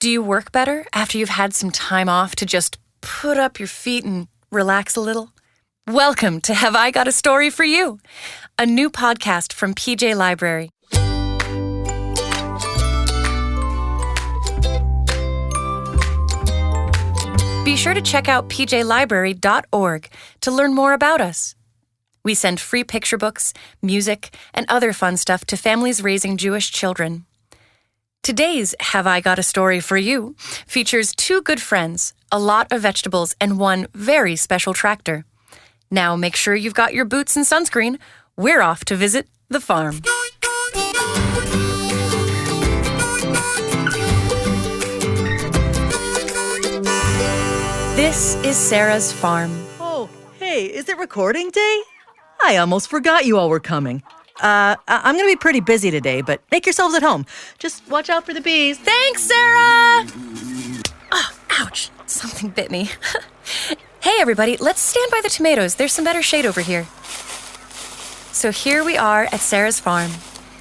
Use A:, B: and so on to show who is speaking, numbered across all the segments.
A: Do you work better after you've had some time off to just put up your feet and relax a little? Welcome to Have I Got a Story for You, a new podcast from PJ Library. Be sure to check out pjlibrary.org to learn more about us. We send free picture books, music, and other fun stuff to families raising Jewish children. Today's Have I Got a Story for You features two good friends, a lot of vegetables, and one very special tractor. Now make sure you've got your boots and sunscreen. We're off to visit the farm. This is Sarah's farm.
B: Oh, hey, is it recording day? I almost forgot you all were coming. I'm going to be pretty busy today, but make yourselves at home. Just watch out for the bees.
A: Thanks, Sarah! Oh, ouch. Something bit me. Hey, everybody, let's stand by the tomatoes. There's some better shade over here. So here we are at Sarah's farm.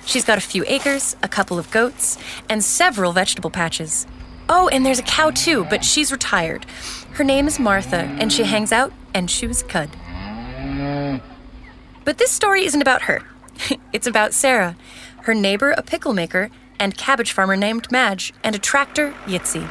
A: She's got a few acres, a couple of goats, and several vegetable patches. Oh, and there's a cow too, but she's retired. Her name is Martha, and she hangs out and chews cud. But this story isn't about her. It's about Sarah, her neighbor, a pickle maker, and cabbage farmer named Madge, and a tractor, Yitzi.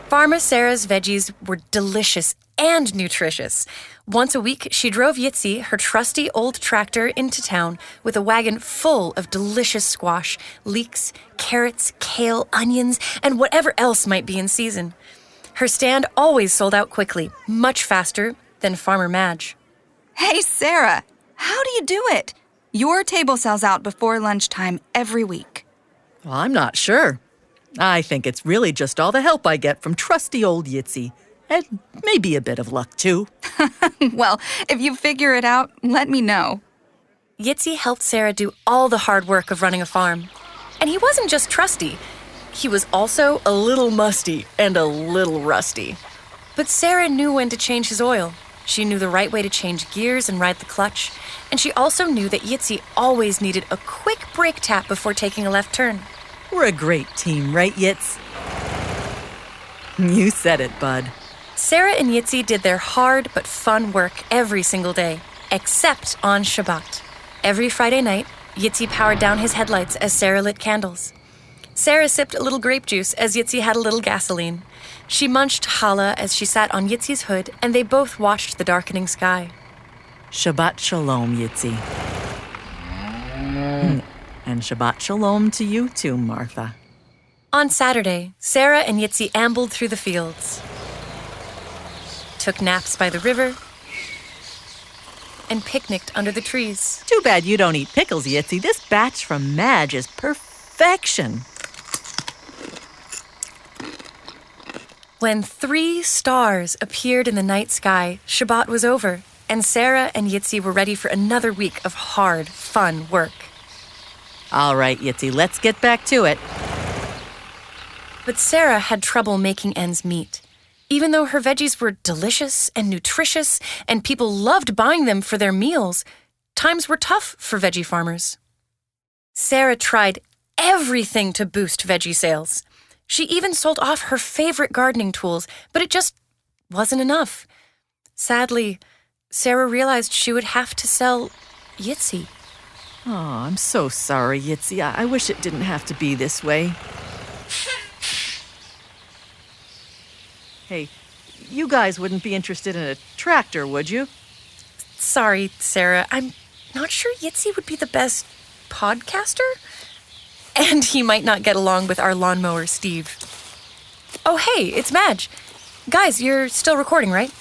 A: Farmer Sarah's veggies were delicious and nutritious. Once a week, she drove Yitzi, her trusty old tractor, into town with a wagon full of delicious squash, leeks, carrots, kale, onions, and whatever else might be in season. Her stand always sold out quickly, much faster than Farmer Madge.
C: Hey, Sarah, how do you do it? Your table sells out before lunchtime every week.
B: Well, I'm not sure. I think it's really just all the help I get from trusty old Yitzi. And maybe a bit of luck, too.
C: Well, if you figure it out, let me know.
A: Yitzi helped Sarah do all the hard work of running a farm. And he wasn't just trusty. He was also a little musty and a little rusty. But Sarah knew when to change his oil. She knew the right way to change gears and ride the clutch. And she also knew that Yitzi always needed a quick brake tap before taking a left turn.
B: We're a great team, right, Yitz? You said it, bud.
A: Sarah and Yitzi did their hard but fun work every single day, except on Shabbat. Every Friday night, Yitzi powered down his headlights as Sarah lit candles. Sarah sipped a little grape juice as Yitzi had a little gasoline. She munched challah as she sat on Yitzi's hood, and they both watched the darkening sky.
B: Shabbat shalom, Yitzi. And Shabbat shalom to you too, Martha.
A: On Saturday, Sarah and Yitzi ambled through the fields, took naps by the river, and picnicked under the trees.
B: Too bad you don't eat pickles, Yitzi. This batch from Madge is perfection.
A: When 3 stars appeared in the night sky, Shabbat was over, and Sarah and Yitzi were ready for another week of hard, fun work.
B: All right, Yitzi, let's get back to it.
A: But Sarah had trouble making ends meet. Even though her veggies were delicious and nutritious, and people loved buying them for their meals, times were tough for veggie farmers. Sarah tried everything to boost veggie sales. She even sold off her favorite gardening tools, but it just wasn't enough. Sadly, Sarah realized she would have to sell Yitzi.
B: Oh, I'm so sorry, Yitzi. I wish it didn't have to be this way. Hey, you guys wouldn't be interested in a tractor, would you?
A: Sorry, Sarah. I'm not sure Yitzi would be the best podcaster. And he might not get along with our lawnmower, Steve. Oh, hey, it's Madge. Guys, you're still recording, right?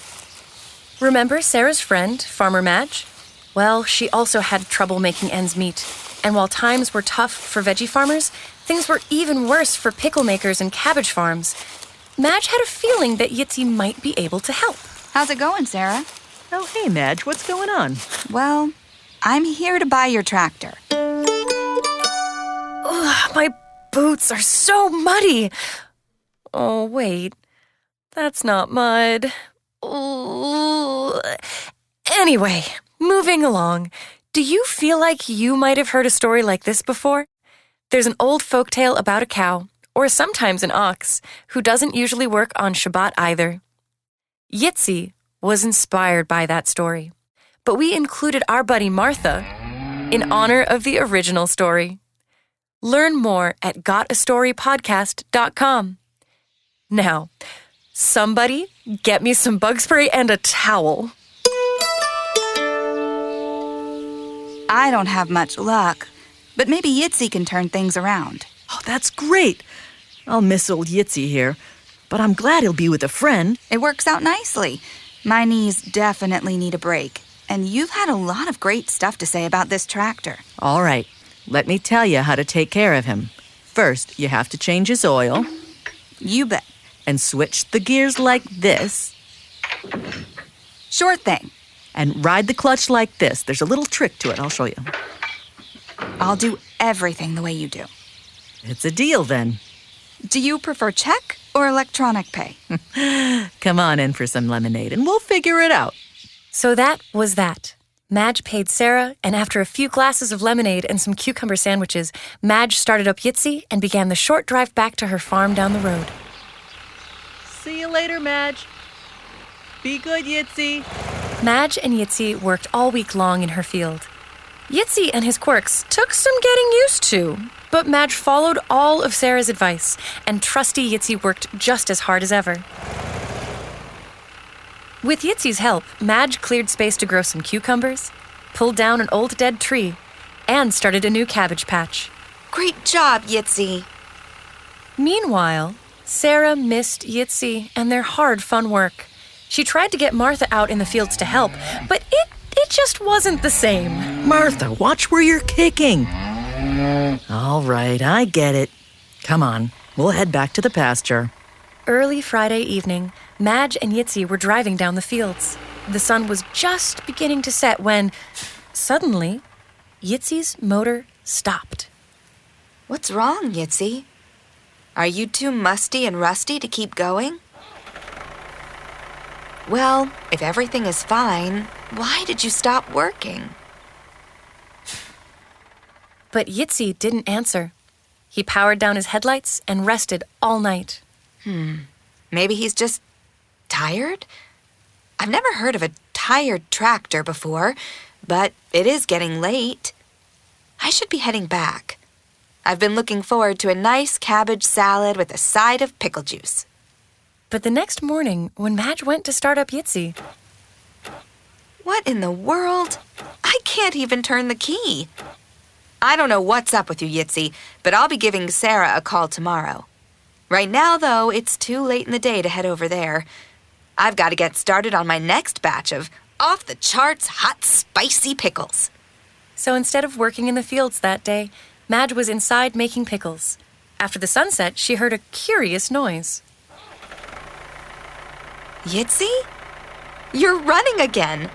A: Remember Sarah's friend, Farmer Madge? Well, she also had trouble making ends meet. And while times were tough for veggie farmers, things were even worse for pickle makers and cabbage farms. Madge had a feeling that Yitzi might be able to help.
C: How's it going, Sarah?
B: Oh, hey, Madge, what's going on?
C: Well, I'm here to buy your tractor.
A: Ugh, my boots are so muddy. Oh, wait. That's not mud. Ooh. Anyway, moving along. Do you feel like you might have heard a story like this before? There's an old folktale about a cow, or sometimes an ox, who doesn't usually work on Shabbat either. Yitzi was inspired by that story, but we included our buddy Martha in honor of the original story. Learn more at gotastorypodcast.com. Now, somebody get me some bug spray and a towel.
C: I don't have much luck, but maybe Yitzi can turn things around.
B: Oh, that's great. I'll miss old Yitzi here, but I'm glad he'll be with a friend.
C: It works out nicely. My knees definitely need a break, and you've had a lot of great stuff to say about this tractor.
B: All right, let me tell you how to take care of him. First, you have to change his oil
C: You bet.
B: and switch the gears like this
C: Sure thing.
B: and ride the clutch like this. There's a little trick to it. I'll show you.
C: I'll do everything the way you do.
B: It's a deal then.
C: Do you prefer check or electronic pay?
B: Come on in for some lemonade and we'll figure it out.
A: So that was that. Madge paid Sarah, and after a few glasses of lemonade and some cucumber sandwiches, Madge started up Yitzi and began the short drive back to her farm down the road.
B: See you later, Madge. Be good, Yitzi.
A: Madge and Yitzi worked all week long in her field. Yitzi and his quirks took some getting used to, but Madge followed all of Sarah's advice, and Trusty Yitzi worked just as hard as ever. With Yitzi's help, Madge cleared space to grow some cucumbers, pulled down an old dead tree, and started a new cabbage patch.
C: Great job, Yitzi.
A: Meanwhile, Sarah missed Yitzi and their hard, fun work. She tried to get Martha out in the fields to help, but it just wasn't the same.
B: Martha, watch where you're kicking. All right, I get it. Come on, we'll head back to the pasture.
A: Early Friday evening, Madge and Yitzi were driving down the fields. The sun was just beginning to set when, suddenly, Yitzi's motor stopped.
D: What's wrong, Yitzi? Are you too musty and rusty to keep going? Well, if everything is fine, why did you stop working?
A: But Yitzi didn't answer. He powered down his headlights and rested all night.
D: Maybe he's just tired? I've never heard of a tired tractor before, but it is getting late. I should be heading back. I've been looking forward to a nice cabbage salad with a side of pickle juice.
A: But the next morning, when Madge went to start up Yitzi,
D: What in the world? I can't even turn the key. I don't know what's up with you, Yitzi, but I'll be giving Sarah a call tomorrow. Right now, though, it's too late in the day to head over there. I've got to get started on my next batch of off-the-charts hot, spicy pickles.
A: so instead of working in the fields that day, Madge was inside making pickles. After the sunset, she heard a curious noise.
D: Yitzi? You're running again.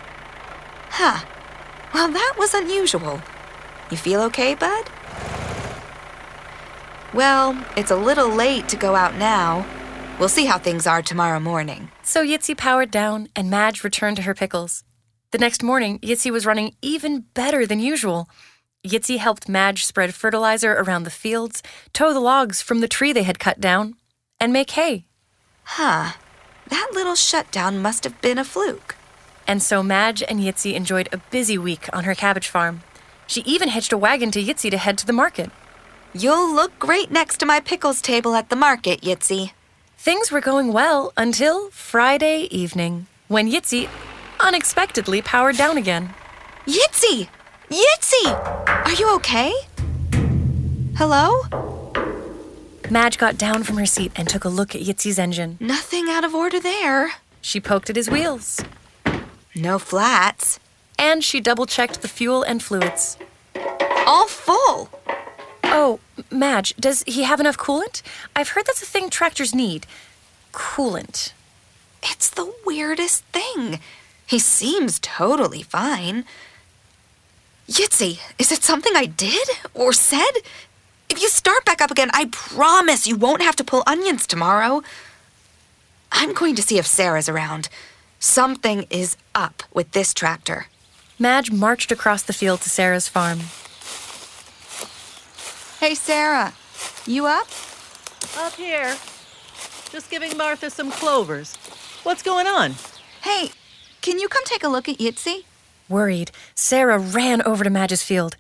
D: Huh. Well, that was unusual. You feel okay, bud? Well, it's a little late to go out now. We'll see how things are tomorrow morning.
A: So Yitzi powered down, and Madge returned to her pickles. The next morning, Yitzi was running even better than usual. Yitzi helped Madge spread fertilizer around the fields, tow the logs from the tree they had cut down, and make hay.
D: Huh. That little shutdown must have been a fluke.
A: And so Madge and Yitzi enjoyed a busy week on her cabbage farm. She even hitched a wagon to Yitzi to head to the market.
D: You'll look great next to my pickles table at the market, Yitzi.
A: Things were going well until Friday evening, when Yitzi unexpectedly powered down again.
D: Yitzi! Yitzi! Are you okay? Hello?
A: Madge got down from her seat and took a look at Yitzi's engine.
D: Nothing out of order there.
A: She poked at his wheels,
D: No flats.
A: and she double-checked the fuel and fluids.
D: All full.
A: Oh, Madge, does he have enough coolant? I've heard that's a thing tractors need. Coolant.
D: It's the weirdest thing. He seems totally fine. Yitzi, is it something I did or said? If you start back up again, I promise you won't have to pull onions tomorrow. I'm going to see if Sarah's around. Something is up with this tractor.
A: Madge marched across the field to Sarah's farm.
C: Hey, Sarah, you up?
B: Up here. Just giving Martha some clovers. What's going on?
C: Hey, can you come take a look at Yitzi?
A: Worried, Sarah ran over to Madge's field.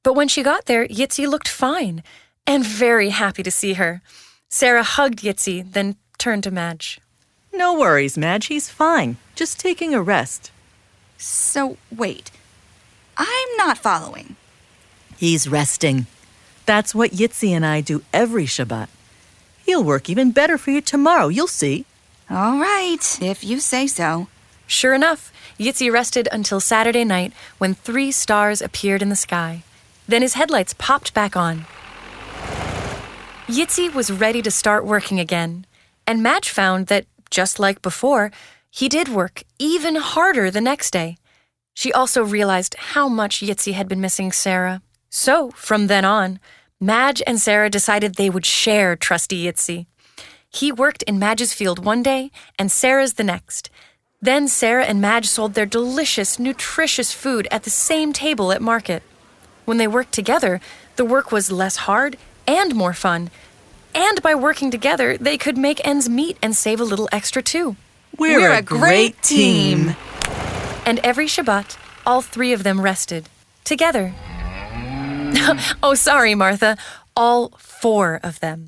A: But when she got there, Yitzi looked fine and very happy to see her. Sarah hugged Yitzi, then turned to Madge.
B: No worries, Madge. He's fine. Just taking a rest.
C: So, wait. I'm not following.
B: He's resting. That's what Yitzi and I do every Shabbat. He'll work even better for you tomorrow, you'll see.
C: All right, if you say so.
A: Sure enough, Yitzi rested until Saturday night when 3 stars appeared in the sky. Then his headlights popped back on. Yitzi was ready to start working again, and Madge found that, just like before, he did work even harder the next day. She also realized how much Yitzi had been missing Sarah. So, from then on, Madge and Sarah decided they would share Trusty Yitzi. He worked in Madge's field one day and Sarah's the next. Then Sarah and Madge sold their delicious, nutritious food at the same table at market. When they worked together, the work was less hard and more fun. And by working together, they could make ends meet and save a little extra too.
B: We're a great team.
A: And every Shabbat, all 3 of them rested. Together. Oh, sorry, Martha. All 4 of them.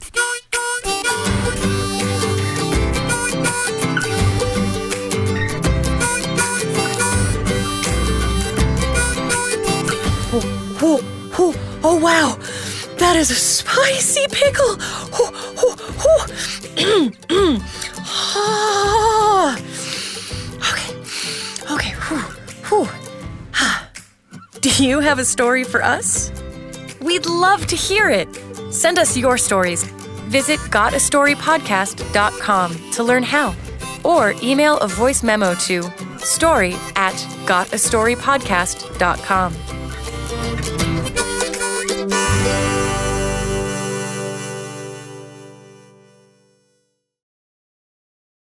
A: Oh, wow. That is a spicy pickle. Okay. Do you have a story for us? We'd love to hear it. Send us your stories. Visit gotastorypodcast.com to learn how. Or email a voice memo to story@gotastorypodcast.com.